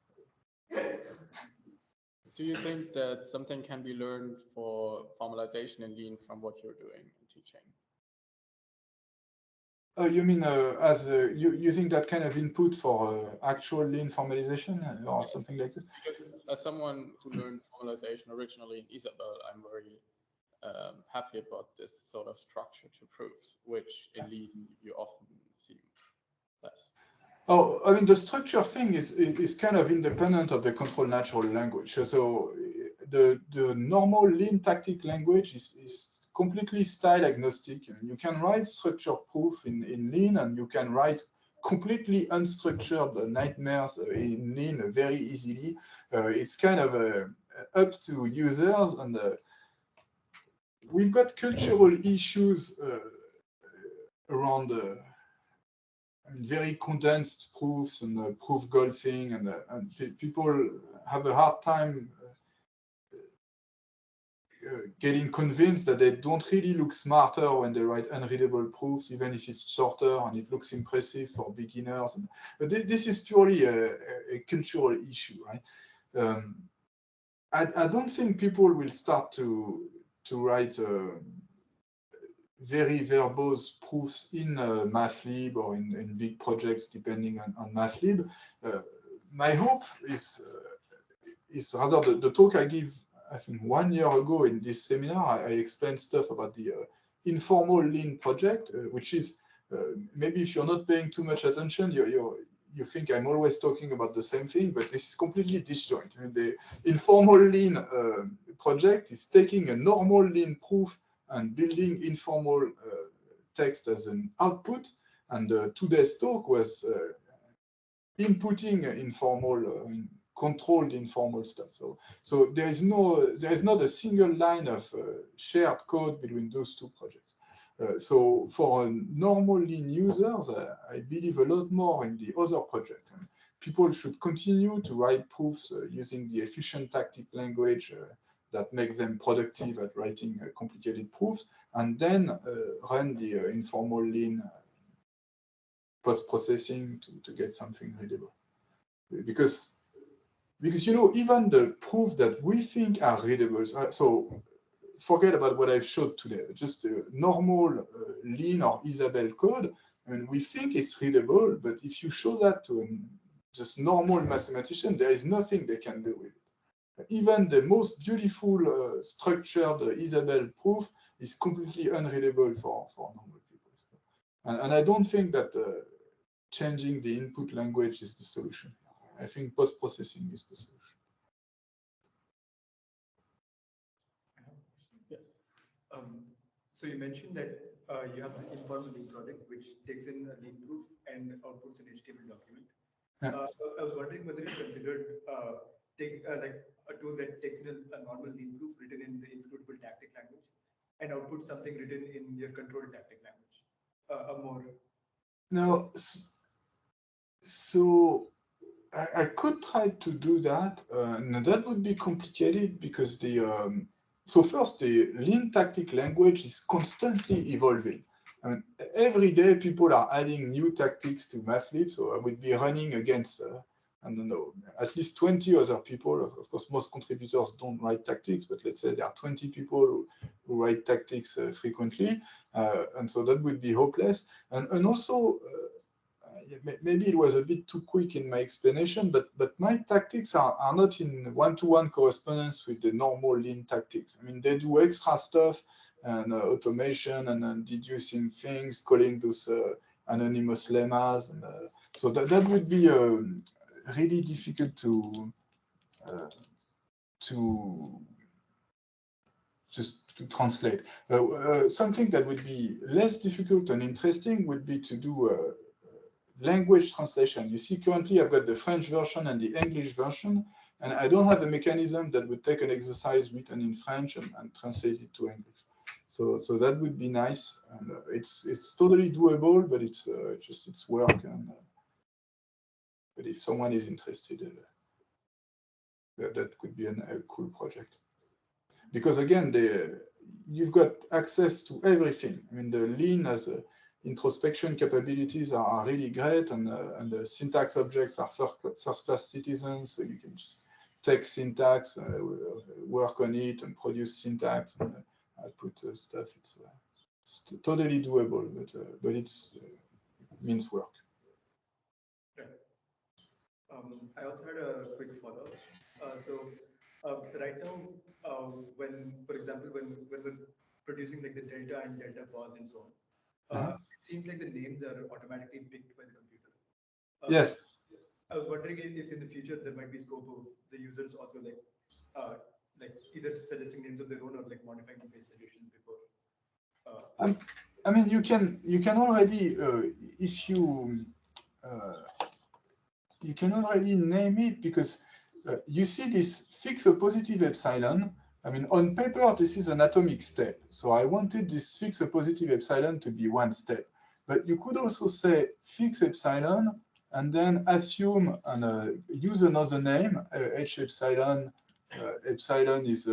Do you think that something can be learned for formalization in Lean from what you're doing and teaching? You mean using that kind of input for actual Lean formalization or something like this? Because as someone who learned formalization originally in Isabel, I'm very happy about this sort of structure to proofs, which in Lean you often see less. Oh, I mean, the structure thing is kind of independent of the control natural language. So the normal Lean tactic language is completely style agnostic. I mean, you can write structured proof in Lean, and you can write completely unstructured nightmares in Lean very easily. It's kind of up to users, and we've got cultural issues around very condensed proofs and proof golfing, and people have a hard time getting convinced that they don't really look smarter when they write unreadable proofs, even if it's shorter and it looks impressive for beginners. But this is purely a cultural issue, right? I don't think people will start to write very verbose proofs in Mathlib or in big projects, depending on Mathlib. My hope is rather the talk I give, I think 1 year ago in this seminar, I explained stuff about the informal lean project, which is maybe if you're not paying too much attention, you think I'm always talking about the same thing, but this is completely disjoint. I mean, the informal lean project is taking a normal lean proof and building informal text as an output. And today's talk was inputting informal, controlled informal stuff. So there is not a single line of shared code between those two projects. So for normal lean users, I believe a lot more in the other project. People should continue to write proofs using the efficient tactic language that makes them productive at writing complicated proofs, and then run the informal lean post-processing to get something readable. Because you know, even the proof that we think are readable, so forget about what I've showed today, just a normal lean or Isabelle code, and we think it's readable, but if you show that to a just normal mathematician, there is nothing they can do with it. Even the most beautiful structured Isabelle proof is completely unreadable for normal people. And I don't think that changing the input language is the solution. I think post-processing is the solution. Yes. So you mentioned that you have the informal lean project, which takes in a lean proof and outputs an HTML document. Yeah. I was wondering whether you considered like a tool that takes in a normal lean proof written in the executable tactic language and outputs something written in your controlled tactic language. No, so I could try to do that. No, that would be complicated because so first, the lean tactic language is constantly evolving. I mean, every day people are adding new tactics to Mathlib, so I would be running against, I don't know, at least 20 other people. Of course, most contributors don't write tactics, but let's say there are 20 people who write tactics frequently, and so that would be hopeless. And also, maybe it was a bit too quick in my explanation, but my tactics are not in one-to-one correspondence with the normal lean tactics. I mean, they do extra stuff and automation and deducing things, calling those anonymous lemmas. And, so that would be really difficult to translate. Something that would be less difficult and interesting would be to do language translation. You see, currently I've got the French version and the English version, and I don't have a mechanism that would take an exercise written in French and translate it to English. So that would be nice, and it's totally doable, but it's work. And but if someone is interested, that could be a cool project. Because again, you've got access to everything. I mean, the lean as a introspection capabilities are really great, and the syntax objects are first-class citizens, so you can just take syntax, work on it, and produce syntax, and output stuff. It's totally doable, but it means work. Right. I also had a quick follow-up. Right now, for example, when we're producing like the delta and delta pause and so on, it seems like the names are automatically picked by the computer. Yes. I was wondering if in the future there might be scope of the users also like either suggesting names of their own or like modifying the base solution before. I mean, you can already if you can already name it, because you see this fix a positive epsilon. I mean, on paper, this is an atomic step. So I wanted this fix a positive epsilon to be one step. But you could also say fix epsilon and then assume and use another name, h epsilon. Epsilon is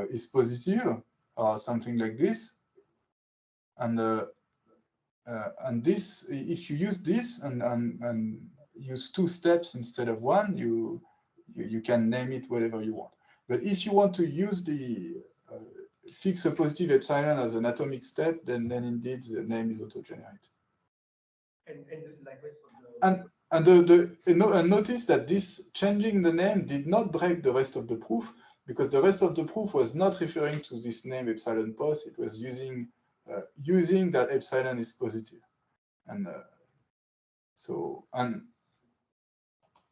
is positive, or something like this. And this, if you use this and use 2 steps instead of 1, you can name it whatever you want. But if you want to use the fix a positive epsilon as an atomic step, then indeed the name is auto-generated. And this likewise for the and notice that this changing the name did not break the rest of the proof, because the rest of the proof was not referring to this name epsilon pos. It was using that epsilon is positive, and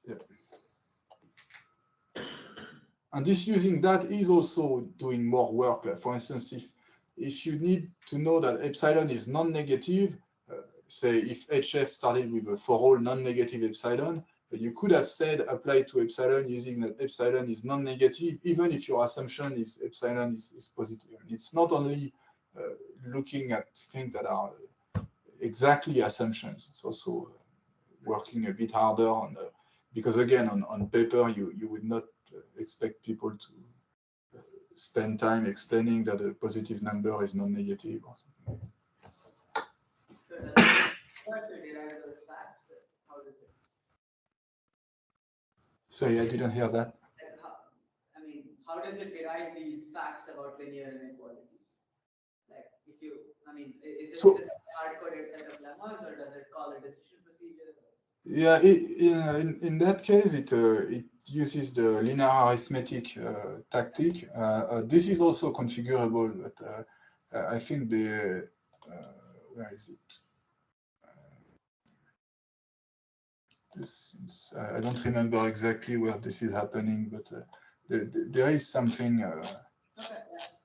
yeah. And this using that is also doing more work. Like for instance, if you need to know that epsilon is non-negative, say if HF started with a for all non-negative epsilon, you could have said apply to epsilon using that epsilon is non-negative, even if your assumption is epsilon is positive. And it's not only looking at things that are exactly assumptions, it's also working a bit harder on, because again, on paper, you would not expect people to spend time explaining that a positive number is non-negative or something. So does it derive those facts? How does it? Sorry, I didn't hear that. I mean, how does it derive these facts about linear inequalities? Like, if you, I mean, is it a hard-coded set of lemmas, or does it call a decision procedure? Yeah, in that case, it uses the linear arithmetic tactic. This is also configurable, but I think the where is it? I don't remember exactly where this is happening, but there is something. Okay, yeah.